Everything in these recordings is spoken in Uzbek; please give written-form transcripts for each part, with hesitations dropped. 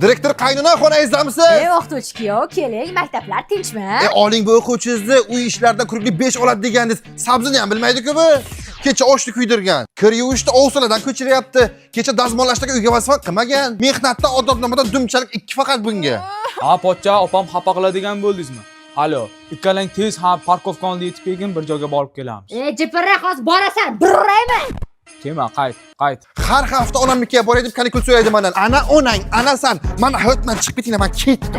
Direktor qaynona xonangizdamisiz? O'qituvchi kuyov, keling, maktablar tinchmi? Oling bu o'quvchingizni uy ishlaridan kurukli 5 oladi degandingiz. Sabzini ham bilmaydi-ku bu. Kecha oshni kuydirgan. Kir yuvishni ovsiladan ko'chiryapti. Kecha dazmollashdagi uyga vazifa qilmagan. Mehnatda odobnomadan dumchalik 2 faqat bunga. Ha, pochcha, opam xafa qiladigan bo'ldingizmi? Alo, ikkalang tez ham parkovkani yetib kelgin, bir joyga borib kelamiz. Jipirra hozir borasan, burrayman. Kelma, qayt. Har hafta onamnikiga boray deb kanikul so'raydi mendan. Ana onang, ana san. Mana hayotdan chiqib ketinglar, men ketdim.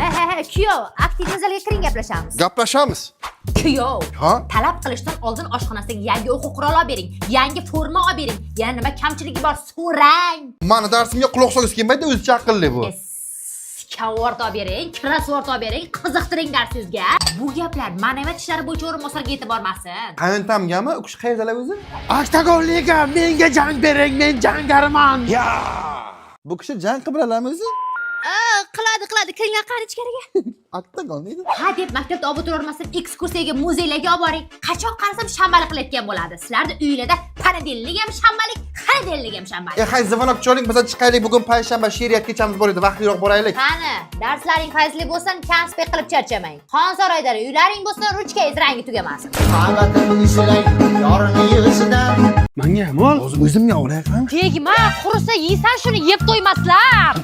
Kuyov, aktivni zalga kiring gaplashamiz. Gaplashamiz. Kuyov, Ha? talab qilishdan oldin oshxonasiga yangi o'quv quroli olib bering, yangi forma olib bering. Yana nima kamchiligi bor, so'rang. Mani darsimga quloq solgisi kelmaydi, o'zicha aqlli bu. Kavort olib bering, krasvort olib bering, qiziqtiring darsingizga. Bu gaplar ma'naviyat ishlari bo'yicha o'rinbosarga yetib bormasin. Qayintamgami? U kishi qayerdalar o'zi? Ashtagonliga menga jang bering, men jangariman. Ya! Bu kishi jang qilalarmi o'zi? Qiladi, kiringlar qani ichkariga. Oktagon deydi. Ha deb maktabda olib o'tirmasdan ekskursiyaga, muzeylarga olib boring. Qachon qarasam shanbalik qilayotgan bo'ladi. Sizlarda uylarda panadellik ham shanbalik, xanadellik ham shanbalik. Hay zivanok choling, biz chiqaylik, bugun payshanba she'riyat kechamiz bor edi, vaqtliroq boraylik. Qani, darslaring fayzli bo'lsin, konspekt qilib charchamang. Xonsaroyda uylaring bo'lsin, ruchkangiz rangi tugamasin. Menga mol. O'zimga olayman. Tegma, qursa yeysan shuni yeb to'ymaslar.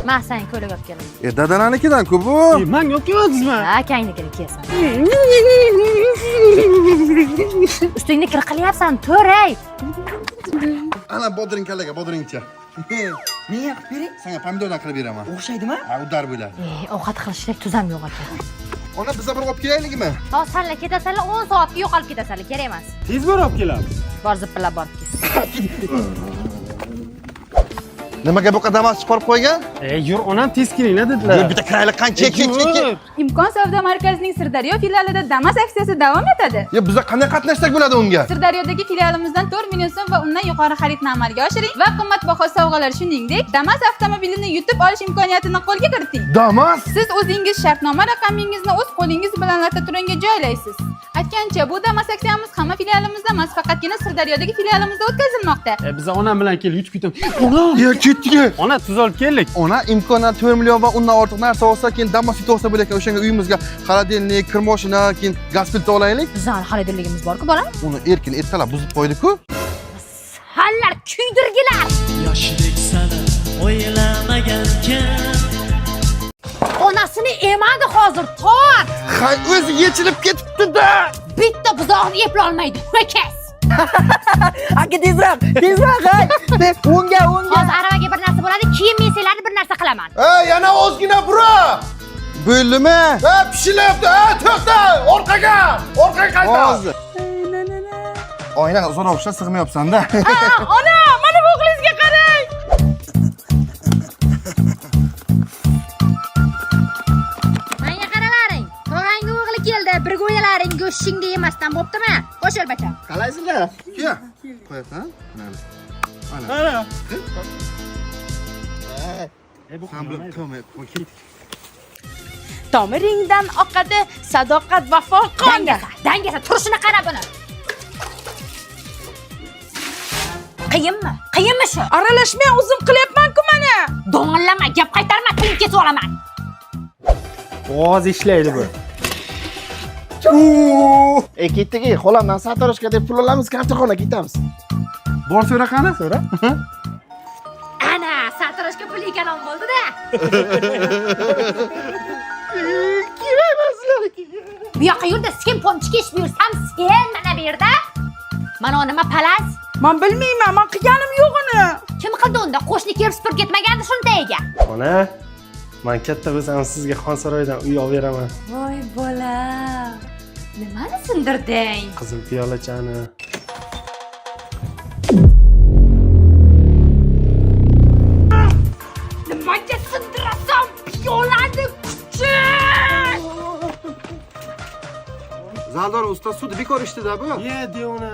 Men sen ko'ylak olib kelaman. Dadananikidan-ku bu. Men yo'qyapsizmi? Akangnikini kiyasan. Ustingni kir qilyapsan, to'ray. Ana bodringkalarga, bodringcha. Men yaqib bering, senga pomidordan qilib beraman. O'xshaydimi? Ha, udar bo'lar. Ovqat qilishda tuzam yo'q ekan. Ona bizlar bir olib kelaylikmi? Hozir sanlar ketasanlar, 10 soatga yo'qolib ketasanlar, kerak emas. Tez borib kelamiz. Bor zippilab borib ket. Nimaga bu qadar mas chiqarib qo'ygan? Yur, onam tez kelinglar dedilar. Bitta kiraylik qancha ket. Imkon savdo markazining Sirdaryo filialida Damas aksiyasi davom etadi. Ya bizlar qanday qatnashsak bo'ladi unga? Sirdaryodagi filialimizdan 4 million so'm va undan yuqori xaridni amalga oshiring va qimmatbaho sovg'alar shuningdek, Damas avtomobilini yutib olish imkoniyatini qo'lga kiriting. Damas? Siz o'zingiz shartnoma raqamingizni o'z qo'lingiz bilan lototranga joylaysiz. Aytgancha, bu Damas aksiyamiz hamma filialimizda emas, faqatgina Sirdaryodagi filialimizda o'tkazilmoqda. Biz onam bilan kelib yutib ketamiz. Ona, Ya ketdik. ona tuz olib keldik. Ona imkoniyat 4 million va undan ortiq narsa olsa, keyin Damas yutib olsa bo'lar ekan, o'shanga uyimizga xolodilnik, kir mashina, keyin gaz plita olaylik. Bizning xaridorligimiz bor-ku, bola. Uni erkin ertalab buzib qo'ydik-ku. Hallar kuydirgilar. Yoshlik sani o'ylamagankan. Onasini emadi hozir, tot. Hay, o'zi yechilib ketibdi-da. Bitta buzoqni eplay olmaydi. Ho'kaz. Aka tezroq, hay. O'ngga. Hozir aravaga bir narsa bo'ladi, keyin men sizlarni bir narsa qilaman. Yana ozgina bura. Bo'ldimi? Pishilyapti. To'xta, orqaga qayta. Hozir. Oynaga uzoq o'xshab sig'mayapsan-da. Ona, mana bu o'g'lingizga qarang. Menga qaralaring. Tog'angga o'g'li keldi, bir go'yalaring go'shtingda yemasdan bo'ptimi? Qo'shil bacham. Qalaysizlar? Ke. Qo'yasan? Mana. Ana. Ham bilib qilmay qo'y. Tomiringdan oqadi sadoqat vafo qonga. Dangasa, turishini qara buni. Qiyinmi shu? Aralashmay o'zim qilyapman-ku mana. Do'ng'illama, gap qaytarma, tilib ketib olaman. Ovoz ishlaydi bu. Ketdik, xolamdan sartaroshga deb pul olamiz, kartoxona ketamiz. Bor so'ra qani? So'ra. Ana, sartaroshga pul ekan bo'ldi-da. Bu yoqqa yurda, sen pomchika ish buyursam, sen mana bu yerda. Mana nima palas? Men bilmayman, men qilganim yo'q uni. Kim qildi unda? Qo'shni kelib supurib ketmagandi shuni tagiga. Ona, men katta bo'lsam sizga Xonsaroydan uy olib beraman. Voy bola. Nimani sindirding? Qizil piyolachani. Nimaga sindirasan? Piyolani kuchi! Zaldor usta sud bekor ishdida bu. De ona.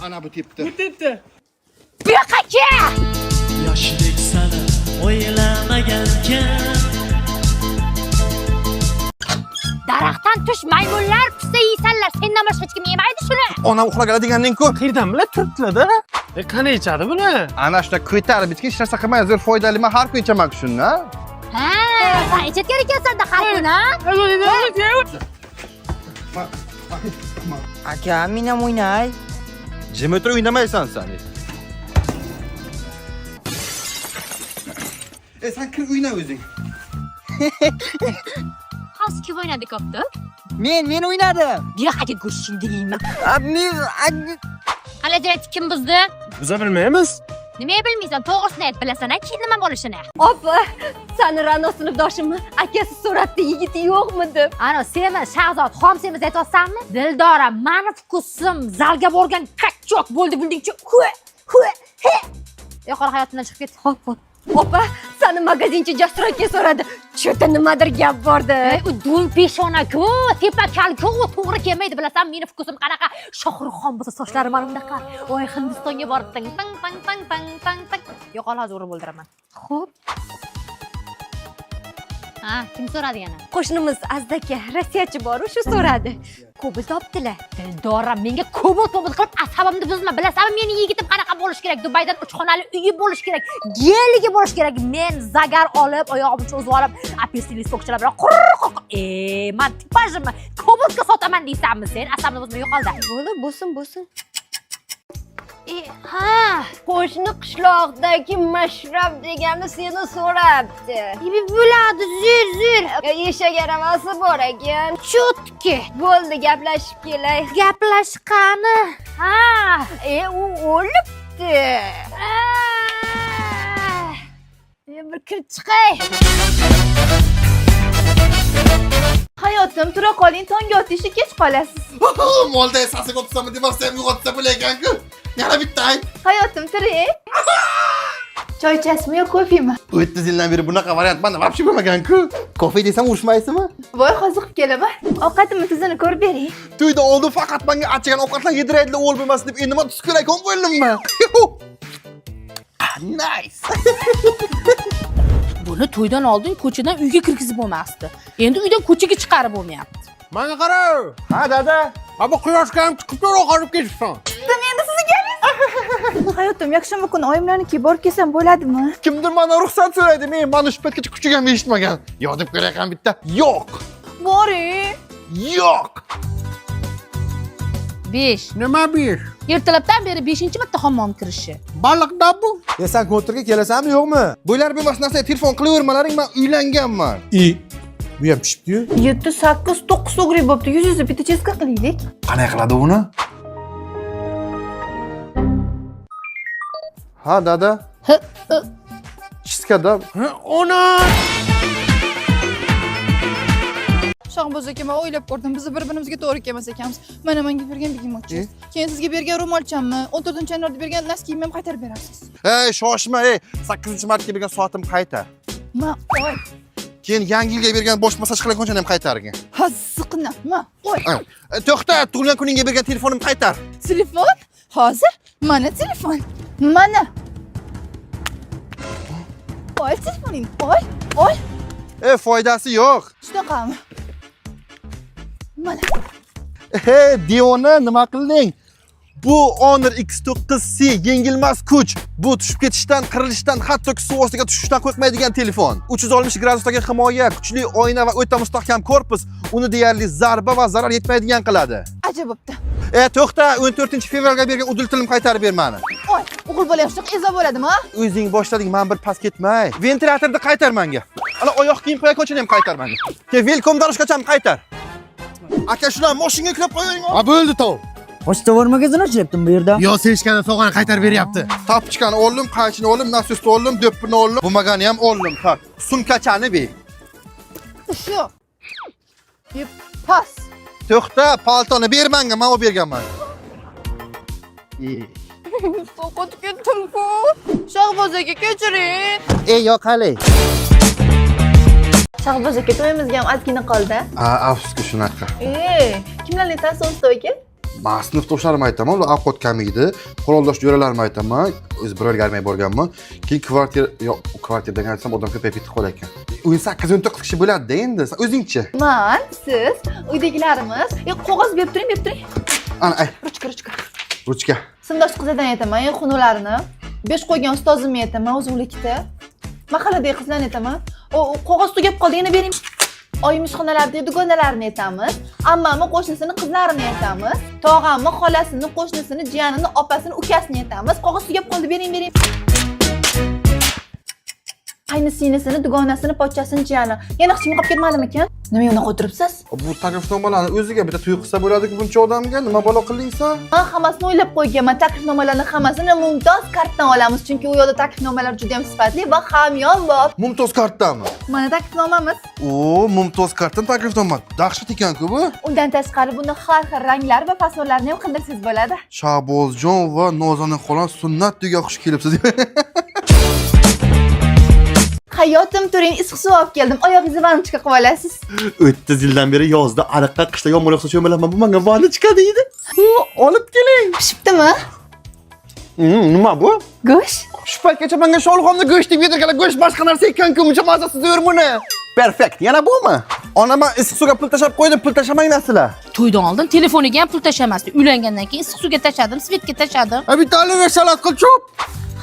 Ana bu tepdi. Bu yoqqa kel! Yoshlik sani o'ylamagankan. Daraxtdan tush maymunlar pista yeysanlar, sendan boshqa hech kim yemaydi shuni. Onam uxlagan deganning-ku. Qayerdan bilib turibdilar-da? Qani ichadi buni? Ana shuna ko'tarib bitgan hech narsa qilmay, zo'r foydali. Men har kun ichaman shuni. Ha, sen ichayotgan ekansan-da har kun, ha? Aka, men ham o'ynay. Jim o'tirib o'ynamaysan sen. Sen kir o'yna o'zing. Hozir kim o'ynadi kopda? Men o'ynadim. Buyoqqa go'shting deyman. Qalajarat kim buzdi? Biz bilmaymiz. Nima bilmaysan? To'g'risini ayt, bilasan-a, keyin nima bo'lishini. Opa, sani Ra'no sinfdoshimni akasi so'ratdi, yigiti yo'qmi deb. Ana, senmi Shahzod, xom semiz aytayotsanmi? Dildora, meni fukusim zalga borgan qachchoq bo'ldi bildingchi. Yo'qol hayotimdan chiqib ket. Hop. Opa, sani magazinchi Jasur aka so'radi. Cho'ta nimadir gap bordi. U dul peshona-ku, tepa kal-ku, to'g'ri kelmaydi, bilasan, meni fukusim qanaqa? Shohruxxon bo'lsa sochlari mana bunaqa. Voy, Hindistonga borib tang. Yo'qol hozir urib o'ldiraman. Xo'p. Ha, kim so'radi yana? Qo'shnimiz Azdaka, Rossiyachi bor, shu so'radi. Kobalt topdilar. Dildora, menga kobalt qilib asabimni buzma. Bilasanmi, meni yigitim qanaqa bo'lish kerak? Dubaydan 3 xonali uyi bo'lish kerak. Gelligi bo'lish kerak. Men zagar olib, oyog'imni cho'zib olib, apelsinli sokchalar bilan men tipajimni kobaltga sotaman deysanmi sen? Asabimni buzma, yo'qolda. Bo'lsin. Ha, Qo'shni qishloqdagi Mashrab degani seni so'rabdi. bo'ladi, zur. Eshak aravasi bor ekan. Chotki. Bo'ldi, gaplashib kelay. Gaplashqani. Ha, U o'libdi. bir kirib chiqay. Hayotim, tura qoling, tongga otishga kech qolasiz. Molda esasiga o'tsammi demasam uyg'otsa bo'lagan-ku. Yana bitta ayt. Hayotim, turing. Choy ichasizmi yo kofemi? 30 yildan beri bunaqa variant menda vobshe bo'lmagan-ku. Kofe desam urishmaysizmi? Voy, hozir qilib kelaman. Ovqatimni tuzini ko'rib bering. To'yda oldin faqat menga achigan ovqatlar yediraydilar o'l bo'lmasin deb endi men tuz ko'rakon bo'ldimmi? Nice. Buni to'ydan oldin ko'chadan uyga kirgizib bo'lmasdi. Endi uydan ko'chaga chiqarib bo'lmayapti. Mana qara. Ha, dada. Ha bu quyoshga ham chiqib tur oqarib ketibsan. Hayotim, yakshanba kuni oyimlarnikiga borib kelsam bo'ladimi? Kimdir mendan ruxsat so'raydi. Men mana shu paytgacha kuchugam eshitmagan. Yodib ko'rakan bitta. Yo'q. Boring. Yo'q. 5. Nima 5? Ertalabdan beri 5-marta hammom kirishi. Baliqda bu. Sen kontrga kelasanmi, yo'qmi? Bo'lar bo'lmas narsa telefon qilavermalaring, men uylanganman. Bu ham pishibdi-yu. 7, 8, 9 o'g'ri bo'pti. Yuzingizni bitta cheska qilaylik. Qanday qiladi uni? Ha, dada. Chiskada. Ona. Shahboz aka, men o'ylab ko'rdim. Biz bir-birimizga to'g'ri kelmas ekanmiz. Mana menga bergan bigimochingiz. Keyin sizga bergan ro'molchamni, 14-yanvarda bergan noskimni ham qaytarib berasiz. Ey, shoshma, 8-martga bergan soatim qaytar. Oy. Keyin yangi yilga bergan bosh massaj qilganchani ham qaytargin. Haziqna. Oy. To'xta, tug'ilgan kuningga bergan telefonimni qaytar. Telefon? Hozir? Mana telefon. Mana. Oy, telefoning. Oy. Foydasi yo'q. Shunaqami? Mana. Diona nima qilding? Bu Honor X9C yengilmas kuch. Bu tushib ketishdan, qirilishdan, hattoki suv ostiga tushishdan qo'rqmaydigan telefon. 360 gradusdagi himoya, kuchli oyna va o'ta mustahkam korpus uni deyarli zarba va zarar yetmaydigan qiladi. Ajab bo'pti. To'xta, 14-fevralga bergan udil tilim qaytarib ber meni. Oy, o'g'il bola yoshliq eza bo'ladimi? O'zing boshlading, men bir pas ketmay. Ventilyatorni qaytar menga. Ana oyoq kiyim qo'yayotgan ham qaytar menga. Ke velkom darishgacham qaytar. Aka shular mashinaga kirib qo'ying. Ha bo'ldi tov. Pochta magazini ochilibdi bu yerda. Yo, sevishgani sog'ani qaytarib beryapti. Tapchikani oldim, qaychini oldim, nasusni oldim, do'ppini oldim, bo'lmagani ham oldim. Tak, sumkachani ber. Shu. Pas. To'xta, paltoni ber menga, men olib berganman. So'qot ketdim-ku. Shahboz aka, kechiring. Yo'q hali. Shahboz aka, to'yimizga ham ozgina qoldi. Afsuski shunaqa. Kimlarning tasavvuf to'yga? Men sinfdoshlarim aytaman, ular ovqat kam yeydi. Quroldosh jo'ralarimni aytaman, o'z biror garmay borganman. Keyin kvartiradan aytsam odam ko'payib ketib qolar ekan. 18-19 kishi bo'ladi-da endi. Sen o'zingchi. Men, siz, uydagilarimiz. Qog'oz berib turing. Ana, ay. Ruchka. Ruchka. Sindosh qizadan aytaman, xunularini. 5 qo'ygan ustozimni aytaman, o'zg'ulikda. Mahalladagi qizlarni aytaman. O qog'oz tugab qoldi, yana bering. Oyim ishxonalardagi dugonalarni aytamiz. Ammamni qo'shnisini qizlarini aytamiz. Tog'amni, xolasini, qo'shnisini, jiyanini, opasini, ukasini aytamiz. Qog'oz tugab qoldi, bering. Qaynisini, dugonasini, pochchasini, jiyani. Yana hech kim qolib ketmadimikan? Nima unaqa o'tiribsiz? Bu taklifnomalarni o'ziga bitta to'y qilsa bo'ladiki, buncha odamga nima balo qildingsan? Ha, hammasini o'ylab qo'yganman. Taklifnomalarni hammasini mumtoz kartdan olamiz, chunki u yerda taklifnomalar juda ham sifatli va hamyonbop. Mumtoz kartdami? Mana taklifnomamiz. O, mumtoz kartdan taklifnoma. Dahshat ekan-ku bu. Undan tashqari buni har xil ranglar va fasonlarni ham qildirsangiz bo'ladi. Shabozjon va Nozanin xola sunnat to'yga xush kelibsiz. Hayotim turing, issiq suv olib keldim. Oyog'ingizni vannaga qilib olasiz. 30 yildan beri yozda ariqqa, qishda yomg'ir yog'sa cho'milaman. Bu menga vannaga deydi. Olib keling. Pishibdimi? Nima bu? Go'sht. Shu paytgacha menga sholg'omni go'sht deb yedirganlar, go'sht boshqa narsa ekan-ku, muncha mazasiz ur buni. Perfekt. Yana bumi? Onam issiq suvga pul tashab qo'ydi, pul tashamanglarsizlar. To'ydan oldin telefoniga ham pul tashamasdi. Uylangandan keyin issiq suvga tashadim, svetga tashadim. Bittali va salat qil cho'p.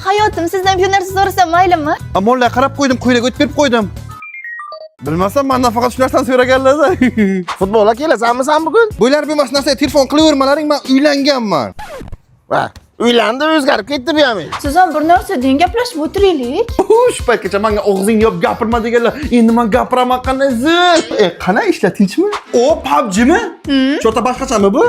Hayotim, sizdan bir narsa so'rasam maylimi? Amolla qarab qo'ydim, qo'ylaga o'tib berib qo'ydim. Bilmasam, mendan faqat shu narsani so'raganlar-da. Futbolga kelasanmi sen bugun? Bo'ylar bilmas narsaga telefon qilavermalaring, men uylanganman. Va, uylandi, o'zgarib ketdi bu ham. Siz ham bir narsa degan gaplashib o'tiraylik. Shu paytgacha menga og'zingni yop gapirma deganlar. Endi men gapiraman qanday zil. Qanday ishlar, tinchmi? O, PUBG'mi? Chorta boshqachami bu?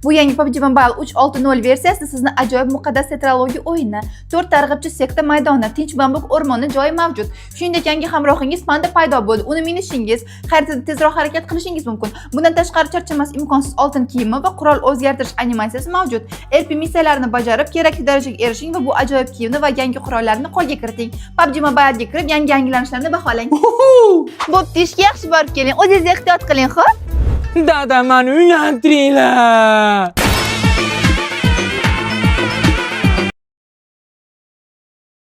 Bu yangi PUBG Mobile 3.6.0 versiyasi sizni ajoyib muqaddas tetralogiya o'yini. 4 targ'ibchi sektor maydoni, tinch bambuk o'rmoni joyi mavjud. Shuningdek, yangi hamrohingiz panda paydo bo'ldi. Uni minishingiz, xaritada tezroq harakat qilishingiz mumkin. Bundan tashqari charchamas imkonsiz oltin kiyimi va qurol o'zgartirish animatsiyasi mavjud. RP missiyalarini bajarib, kerakli darajaga erishing va bu ajoyib kiyimni va yangi qurollarni qo'lga kiriting. PUBG Mobile'ga kirib, yangilanishlarni baholang. Bo'pti, ishga yaxshi borib keling. O'zingiz ehtiyot qiling, xo'p? Dada, meni uylantiringlar.